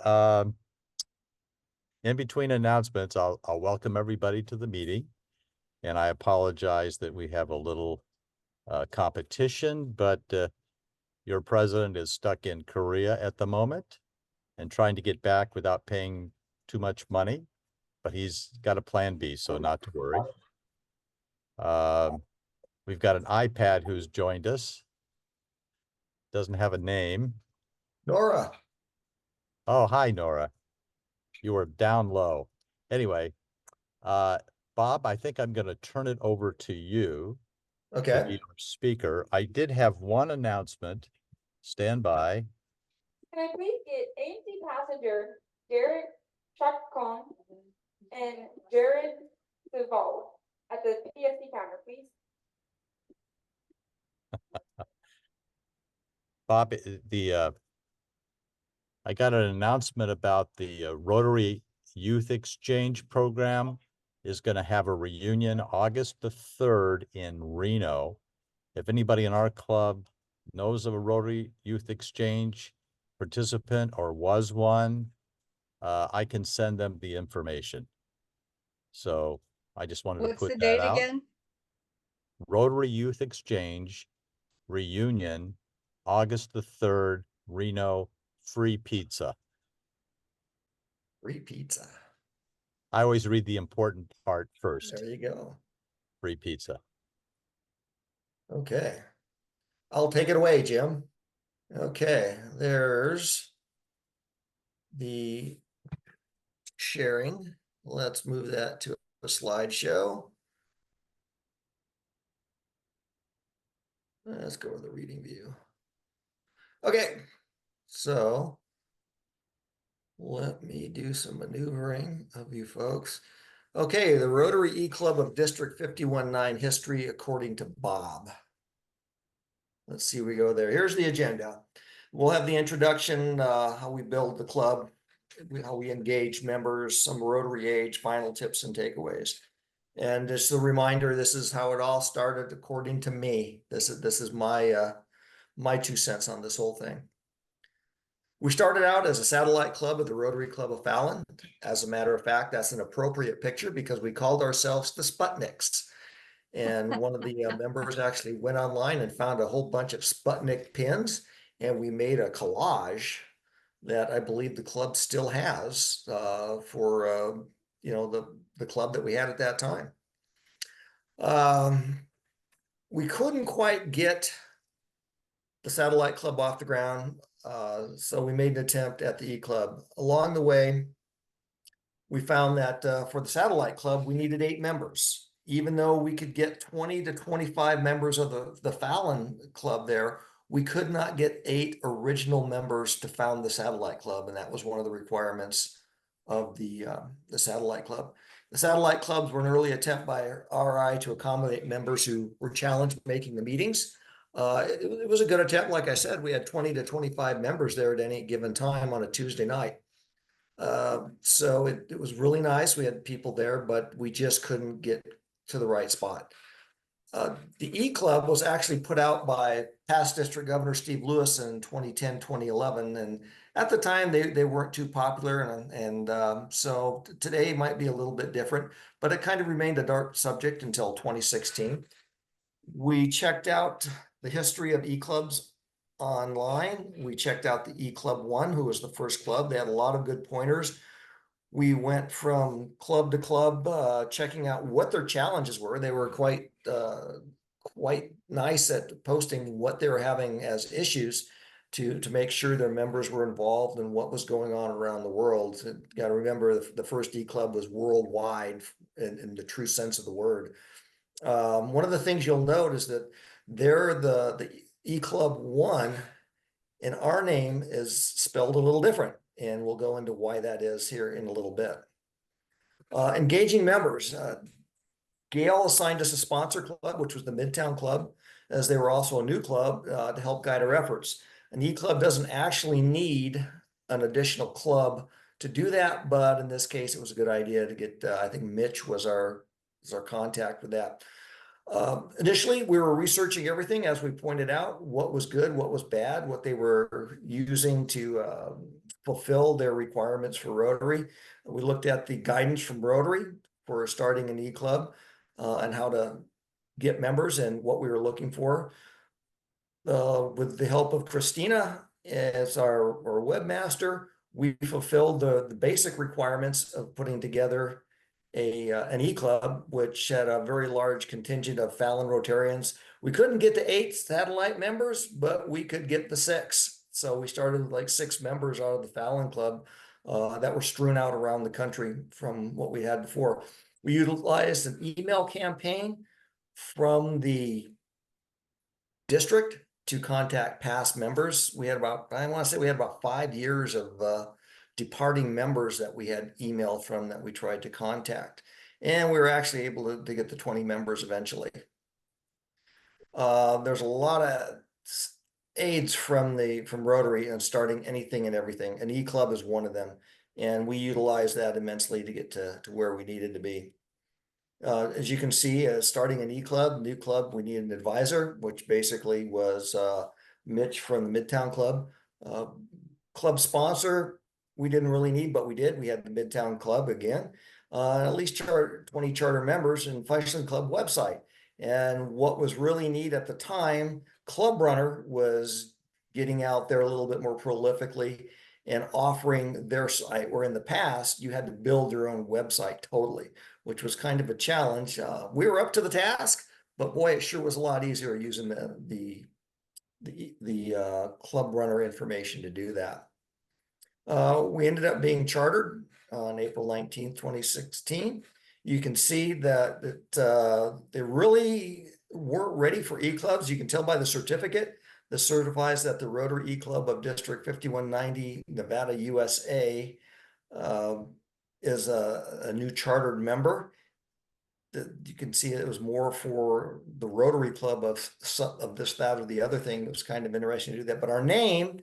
Um, in between announcements, I'll welcome everybody to the meeting. And I apologize that we have a little competition, but your president is stuck in Korea at the moment and trying to get back without paying too much money, but he's got a plan B, so not to worry. We've got an iPad who's joined us. Doesn't have a name. Nora. Oh, hi, Nora. You were down low. Anyway, Bob, I think I'm going to turn it over to you to Okay. be our speaker. I did have one announcement. Stand by. Can I please get AMC passenger Jared Chacon and Jared Duval at the PSC counter, please? Bob, I got an announcement about the Rotary Youth Exchange program is going to have a reunion August the 3rd in Reno. If anybody in our club knows of a Rotary Youth Exchange participant or was one, I can send them the information. So I just wanted to put that out. Again? Rotary Youth Exchange reunion, August the 3rd, Reno, free pizza. Free pizza. I always read the important part first. There you go. Free pizza. Okay. I'll take it away, Jim. Okay, there's the sharing. Let's move that to a slideshow. Let's go to the reading view. Okay, so let me do some maneuvering of you folks. Okay, the Rotary E-Club of District 51-9 history according to Bob. Let's see, we go there. Here's the agenda. We'll have the introduction, how we build the club, how we engage members, some Rotary age, final tips and takeaways. And just a reminder, this is how it all started according to me. This is my my 2 cents on this whole thing. We started out as a satellite club of the Rotary Club of Fallon. As a matter of fact, that's an appropriate picture because we called ourselves the Sputniks. And one of the members actually went online and found a whole bunch of Sputnik pins, and we made a collage that I believe the club still has for you know, the club that we had at that time. We couldn't quite get the satellite club off the ground, so we made an attempt at the E-Club. Along the way, we found that for the satellite club, we needed 8 members. Even though we could get 20 to 25 members of the Fallon club there, we could not get 8 original members to found the satellite club, and that was one of the requirements of the satellite club. The satellite clubs were an early attempt by RI to accommodate members who were challenged making the meetings. It was a good attempt. Like I said, we had 20 to 25 members there at any given time on a Tuesday night. So it was really nice. We had people there, but we just couldn't get to the right spot. The E-Club was actually put out by past District Governor Steve Lewis in 2010, 2011. And at the time, they weren't too popular. So today might be a little bit different, but it kind of remained a dark subject until 2016. We checked out the history of E-Clubs online. We checked out the E-Club 1, who was the first club. They had a lot of good pointers. We went from club to club, checking out what their challenges were. They were quite nice at posting what they were having as issues to make sure their members were involved in what was going on around the world. You got to remember the first E-Club was worldwide in the true sense of the word. One of the things you'll note is that they're the E-Club 1 and our name is spelled a little different. And we'll go into why that is here in a little bit. Engaging members. Gail assigned us a sponsor club, which was the Midtown Club, as they were also a new club to help guide our efforts. An E-Club doesn't actually need an additional club to do that, but in this case, it was a good idea to get, I think Mitch was our contact with that. Initially, we were researching everything, as we pointed out, what was good, what was bad, what they were using to fulfill their requirements for Rotary. We looked at the guidance from Rotary for starting an E-Club and how to get members and what we were looking for. With the help of Christina as our webmaster, we fulfilled the basic requirements of putting together an E-Club, which had a very large contingent of Fallon Rotarians. We couldn't get the 8 satellite members, but we could get the 6. So we started with like 6 members out of the Fallon Club that were strewn out around the country from what we had before. We utilized an email campaign from the district to contact past members. We had about, I want to say we had about 5 years of departing members that we had emailed from that we tried to contact. And we were actually able to get the 20 members eventually. There's a lot of aids from Rotary and starting anything and everything. An E-Club is one of them. And we utilized that immensely to get to where we needed to be. As you can see, starting an E-Club, new club, we needed an advisor, which basically was Mitch from the Midtown Club. Club sponsor, we didn't really need, but we did. We had the Midtown Club again, at least 20 charter members and Fleischland Club website. And what was really neat at the time, Club Runner was getting out there a little bit more prolifically and offering their site, where in the past you had to build your own website totally, which was kind of a challenge. We were up to the task, but boy, it sure was a lot easier using the Club Runner information to do that. We ended up being chartered on April 19th, 2016. You can see that they really weren't ready for E-Clubs. You can tell by the certificate that certifies that the Rotary E-Club of District 5190, Nevada, USA, is a new chartered member. You can see it was more for the Rotary Club of this, that, or the other thing. It was kind of interesting to do that. But our name,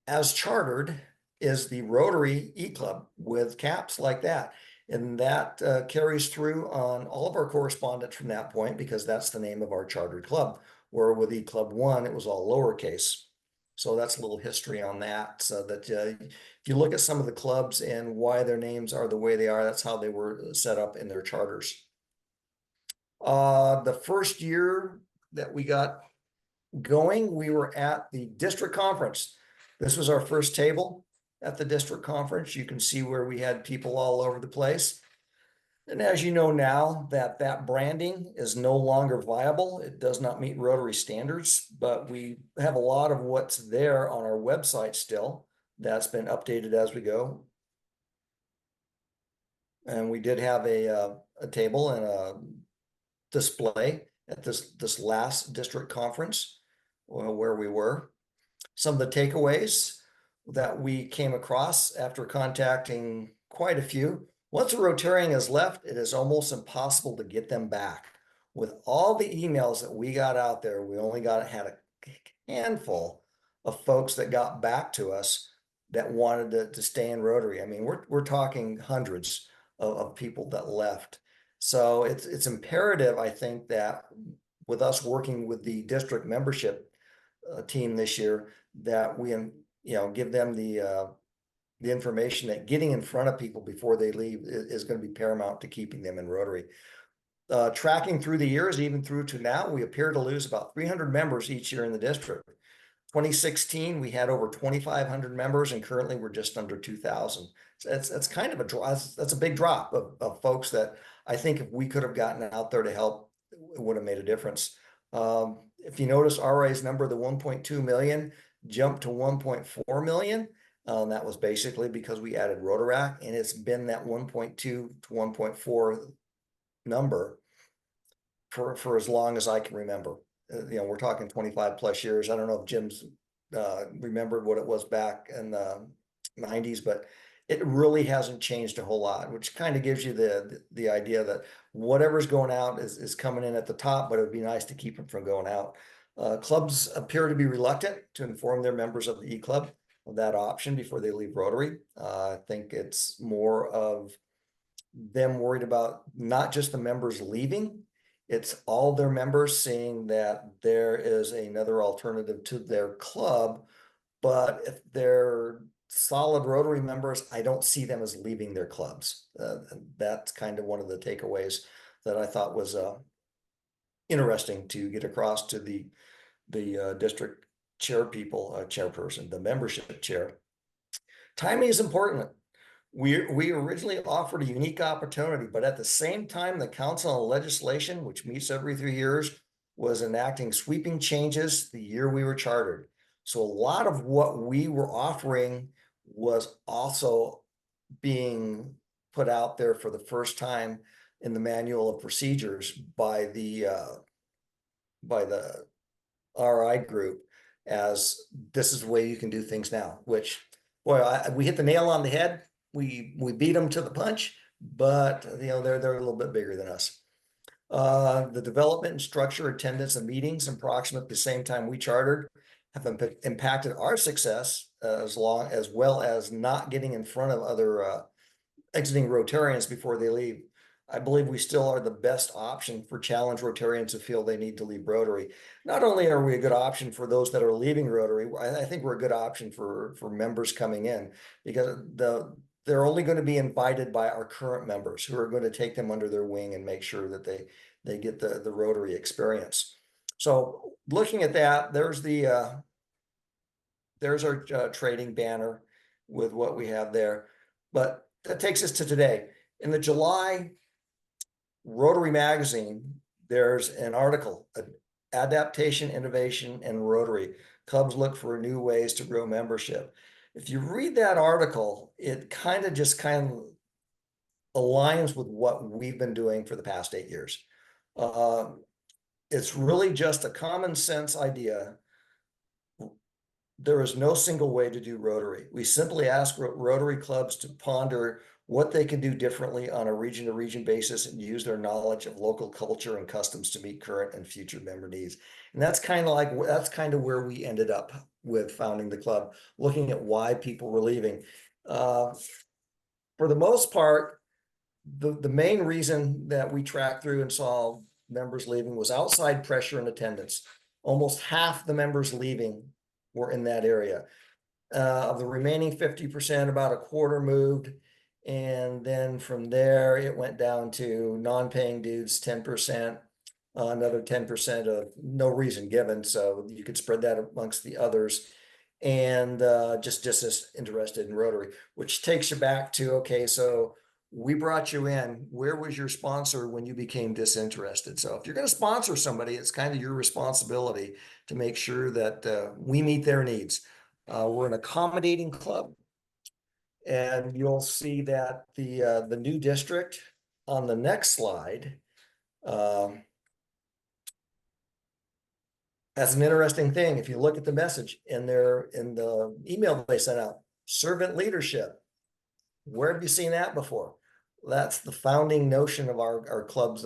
as chartered, is the Rotary E-Club with caps like that. And that carries through on all of our correspondence from that point, because that's the name of our chartered club. Where with E-Club 1, it was all lowercase. So that's a little history on that. So that if you look at some of the clubs and why their names are the way they are, that's how they were set up in their charters. The first year that we got going, we were at the district conference. This was our first table at the district conference. You can see where we had people all over the place. And as you know now, that branding is no longer viable. It does not meet Rotary standards, but we have a lot of what's there on our website still. That's been updated as we go. And we did have a table and a display at this last district conference where we were. Some of the takeaways that we came across after contacting quite a few. Once a Rotarian has left, it is almost impossible to get them back. With all the emails that we got out there, we only had a handful of folks that got back to us that wanted to stay in Rotary. I mean, we're talking hundreds of people that left. So it's imperative, I think, that with us working with the district membership team this year, that we give them the information that getting in front of people before they leave is going to be paramount to keeping them in Rotary. Tracking through the years, even through to now, we appear to lose about 300 members each year in the district. 2016, we had over 2,500 members, and currently we're just under 2,000. So that's kind of that's a big drop of folks that I think if we could have gotten out there to help, it would have made a difference. If you notice, RA's number, the 1.2 million, jumped to 1.4 million. That was basically because we added Rotaract, and it's been that 1.2 to 1.4 number for as long as I can remember. We're talking 25 plus years. I don't know if Jim's remembered what it was back in the 90s, but it really hasn't changed a whole lot, which kind of gives you the idea that whatever's going out is coming in at the top, but it would be nice to keep them from going out. Clubs appear to be reluctant to inform their members of the E-Club of that option before they leave Rotary. I think it's more of them worried about not just the members leaving, it's all their members seeing that there is another alternative to their club. But if they're solid Rotary members, I don't see them as leaving their clubs. And that's kind of one of the takeaways that I thought was interesting to get across to the district chairperson, the membership chair. Timing is important. We originally offered a unique opportunity, but at the same time, the Council on Legislation, which meets every 3 years, was enacting sweeping changes the year we were chartered. So a lot of what we were offering was also being put out there for the first time in the manual of procedures by the RI group, as this is the way you can do things now, which, boy, we hit the nail on the head. We beat them to the punch, but you know, they're a little bit bigger than us. The development and structure, attendance and meetings approximately at the same time we chartered have impacted our success, as well as not getting in front of other exiting Rotarians before they leave. I believe we still are the best option for challenge Rotarians who feel they need to leave Rotary. Not only are we a good option for those that are leaving Rotary, I think we're a good option for members coming in, because they're only going to be invited by our current members who are going to take them under their wing and make sure that they get the Rotary experience. So looking at that, there's our trading banner with what we have there. But that takes us to today. In the July Rotary magazine, there's an article, Adaptation, Innovation, and Rotary. Clubs look for new ways to grow membership. If you read that article, it kind of aligns with what we've been doing for the past 8 years. It's really just a common sense idea. There is no single way to do Rotary. We simply ask Rotary clubs to ponder what they can do differently on a region to region basis and use their knowledge of local culture and customs to meet current and future member needs. And that's kind of where we ended up with founding the club, looking at why people were leaving. For the most part, the main reason that we tracked through and saw members leaving was outside pressure and attendance. Almost half the members leaving were in that area. Of the remaining 50%, about a quarter moved. And then from there, it went down to non-paying dues, 10%, another 10% of no reason given. So you could spread that amongst the others. And just as interested in Rotary, which takes you back to, okay, so we brought you in. Where was your sponsor when you became disinterested? So if you're going to sponsor somebody, it's kind of your responsibility to make sure that we meet their needs. We're an accommodating club. And you'll see that the new district on the next slide that's an interesting thing. If you look at the message in the email they sent out, servant leadership. Where have you seen that before? That's the founding notion of our club's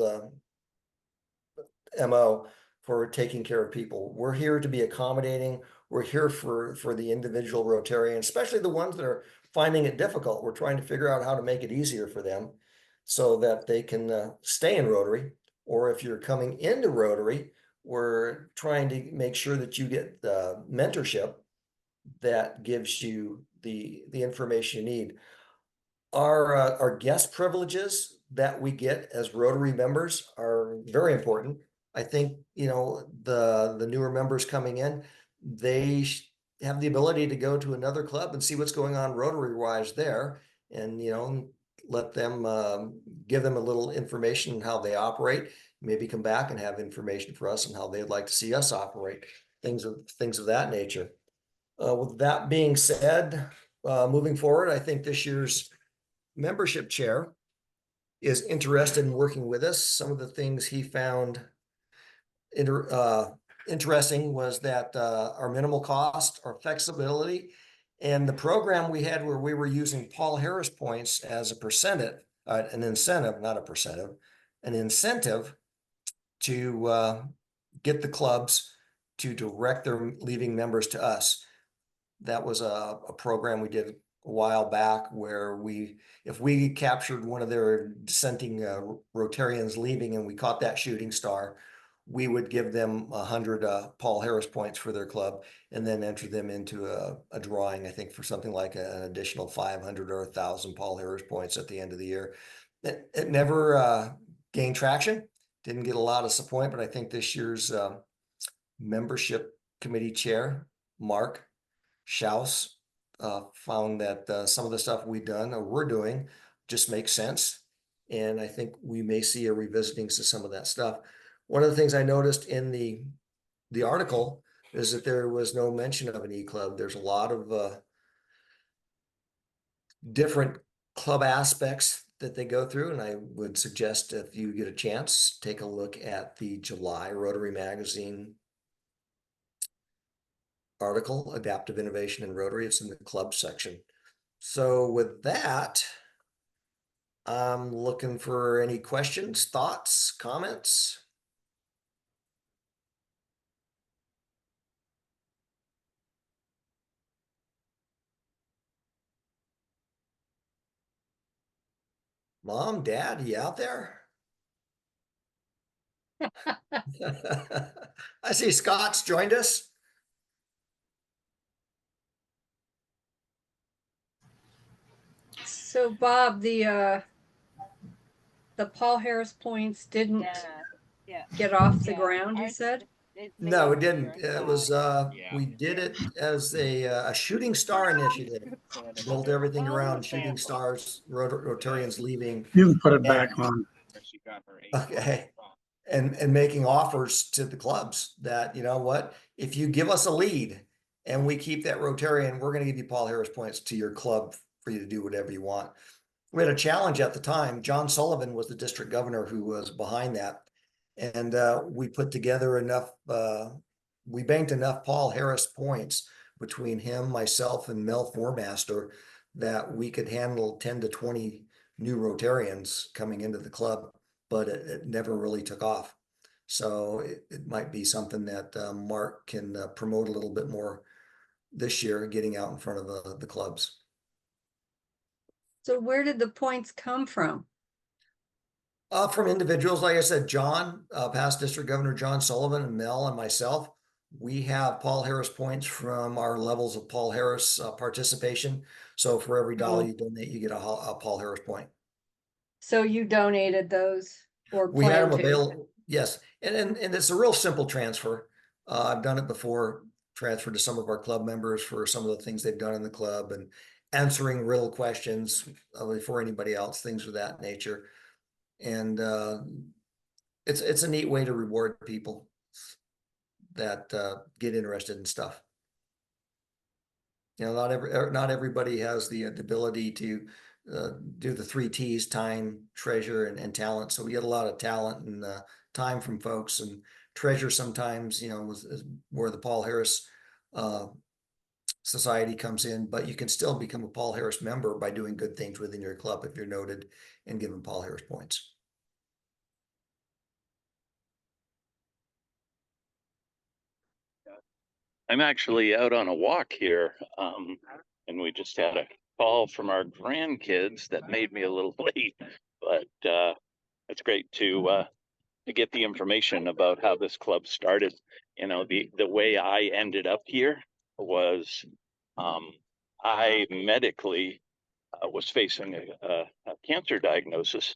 MO for taking care of people. We're here to be accommodating. We're here for the individual Rotarian, especially the ones that are finding it difficult. We're trying to figure out how to make it easier for them so that they can stay in Rotary. Or if you're coming into Rotary, we're trying to make sure that you get the mentorship that gives you the information you need. Our guest privileges that we get as Rotary members are very important. I think, you know, the newer members coming in, they have the ability to go to another club and see what's going on Rotary wise there, and, you know, let them give them a little information on how they operate, maybe come back and have information for us on how they'd like to see us operate, things of that nature. With that being said, moving forward, I think this year's membership chair is interested in working with us. Some of the things he found interesting was that our minimal cost, our flexibility, and the program we had where we were using Paul Harris points as a percentage, an incentive, not a percentage, an incentive to get the clubs to direct their leaving members to us. That was a program we did a while back where if we captured one of their dissenting Rotarians leaving and we caught that shooting star, we would give them 100 Paul Harris points for their club and then enter them into a drawing, I think, for something like an additional 500 or 1,000 Paul Harris points at the end of the year. It never gained traction, didn't get a lot of support, but I think this year's membership committee chair, Mark Schaus, found that some of the stuff we've done or we're doing just makes sense. And I think we may see a revisiting to some of that stuff. One of the things I noticed in the article is that there was no mention of an e-club. There's a lot of different club aspects that they go through. And I would suggest if you get a chance, take a look at the July Rotary Magazine article, Adaptive Innovation in Rotary. It's in the club section. So with that, I'm looking for any questions, thoughts, comments. Mom, Dad, you out there? I see Scott's joined us. So Bob, the Paul Harris points didn't get off the ground, you said? No, we didn't. It was we did it as a shooting star initiative. Built everything around shooting stars, Rotarians leaving. You can put it back on. Okay. And making offers to the clubs that, you know what, if you give us a lead and we keep that Rotarian, we're going to give you Paul Harris points to your club for you to do whatever you want. We had a challenge at the time. John Sullivan was the district governor who was behind that. And we put together enough, we banked enough Paul Harris points between him, myself, and Mel Formaster that we could handle 10 to 20 new Rotarians coming into the club, but it never really took off. So it might be something that Mark can promote a little bit more this year, getting out in front of the clubs. So where did the points come from? From individuals, like I said, John, past District Governor John Sullivan, and Mel and myself, we have Paul Harris points from our levels of Paul Harris participation. So for every dollar you donate, you get a Paul Harris point. So you donated those or We had them planned to? available, yes. And it's a real simple transfer. I've done it before, transferred to some of our club members for some of the things they've done in the club and answering riddle questions for anybody else, things of that nature. And it's a neat way to reward people that get interested in stuff. You know, not everybody has the ability to do the 3 T's: time, treasure, and talent. So we get a lot of talent and time from folks, and treasure sometimes, you know, is where the Paul Harris Society comes in. But you can still become a Paul Harris member by doing good things within your club if you're noted and given Paul Harris points. I'm actually out on a walk here, and we just had a call from our grandkids that made me a little late, but it's great to get the information about how this club started. You know, the way I ended up here was I medically was facing a cancer diagnosis,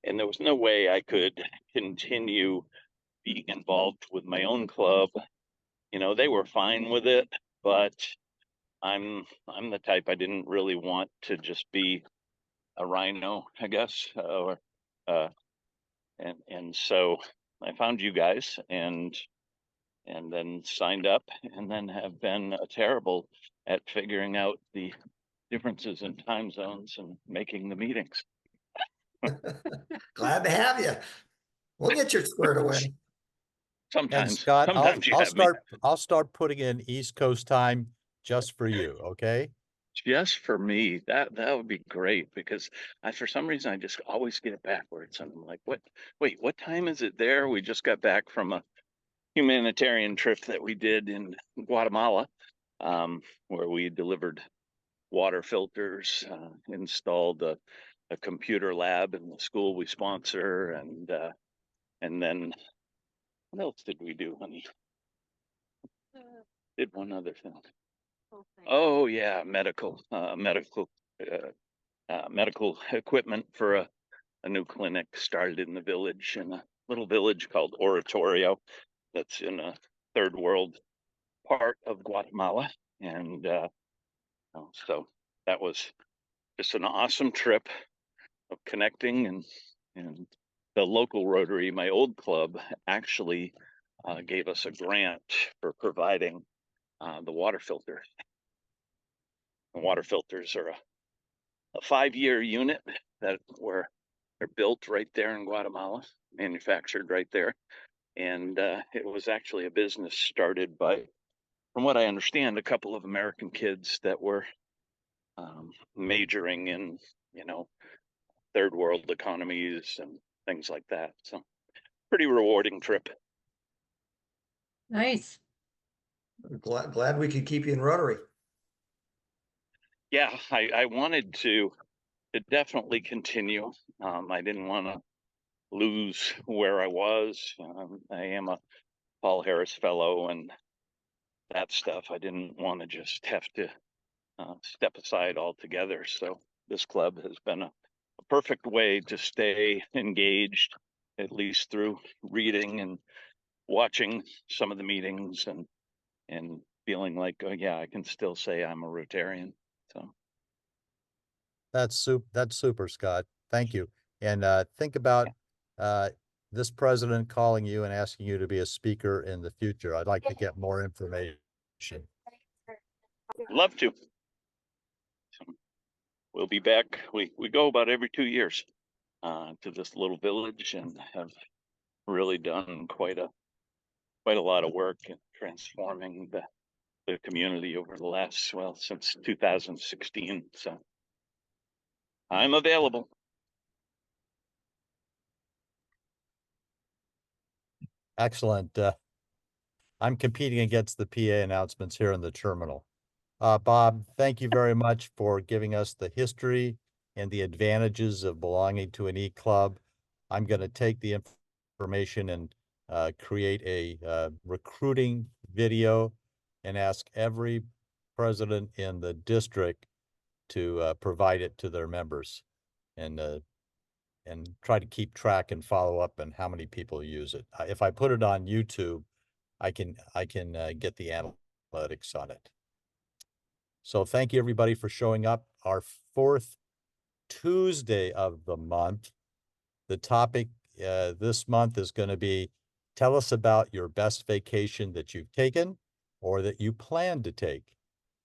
and there was no way I could continue being involved with my own club. You know, they were fine with it, but I'm the type, I didn't really want to just be a rhino, I guess, and so I found you guys and then signed up, and then have been terrible at figuring out the differences in time zones and making the meetings. Glad to have you. We'll get you squared away. And Sometimes, Scott, sometimes you I'll have me. I'll start putting in East Coast time just for you, okay? Just for me, that would be great, because for some reason I just always get it backwards, and I'm like, wait, what time is it there? We just got back from a humanitarian trip that we did in Guatemala, where we delivered water filters, installed a computer lab in the school we sponsor, and then What else did we do, honey? Did one other thing. Oh yeah, medical equipment for a new clinic started in the village, in a little village called Oratorio that's in a third world part of Guatemala. And so that was just an awesome trip of connecting, and the local Rotary, my old club, actually gave us a grant for providing the water filter. The water filters are a 5-year unit that they're built right there in Guatemala, manufactured right there. And it was actually a business started by, from what I understand, a couple of American kids that were majoring in, third world economies and things like that. So pretty rewarding trip. Nice. Glad we could keep you in Rotary. Yeah, I wanted to definitely continue. I didn't want to lose where I was. I am a Paul Harris Fellow and that stuff. I didn't want to just have to step aside altogether. So this club has been a perfect way to stay engaged, at least through reading and watching some of the meetings, and feeling like, oh yeah, I can still say I'm a Rotarian. So That's super, Scott. Thank you. And think about this president calling you and asking you to be a speaker in the future. I'd like to get more information. love to. So we'll be back. We go about every 2 years to this little village, and have really done quite a lot of work in transforming the community over the last, well, since 2016. So I'm available. Excellent. I'm competing against the PA announcements here in the terminal. Bob, thank you very much for giving us the history and the advantages of belonging to an E-Club. I'm going to take the information and create a recruiting video and ask every president in the district to provide it to their members, and try to keep track and follow up on how many people use it. If I put it on YouTube, I can get the analytics on it. So thank you everybody for showing up. Our 4th Tuesday of the month, the topic this month is going to be, tell us about your best vacation that you've taken or that you plan to take.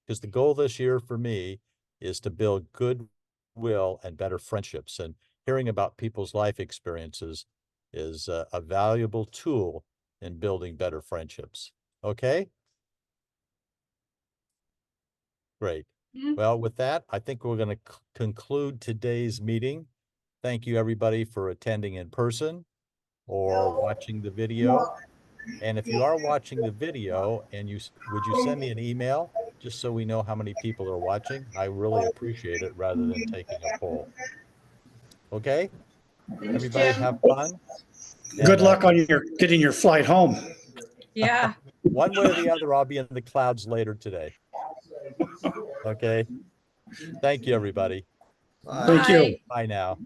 Because the goal this year for me is to build goodwill and better friendships. And hearing about people's life experiences is a valuable tool in building better friendships. Okay? Great. Well, with that, I think we're going to conclude today's meeting. Thank you, everybody, for attending in person or watching the video. And if you are watching the video, and would you send me an email just so we know how many people are watching? I really appreciate it, rather than taking a poll. Okay? Everybody Jim. have fun. Good And, luck on getting your flight home. Yeah. one way or the other, I'll be in the clouds later today. Okay? Thank you, everybody. Bye. Thank you. Bye now.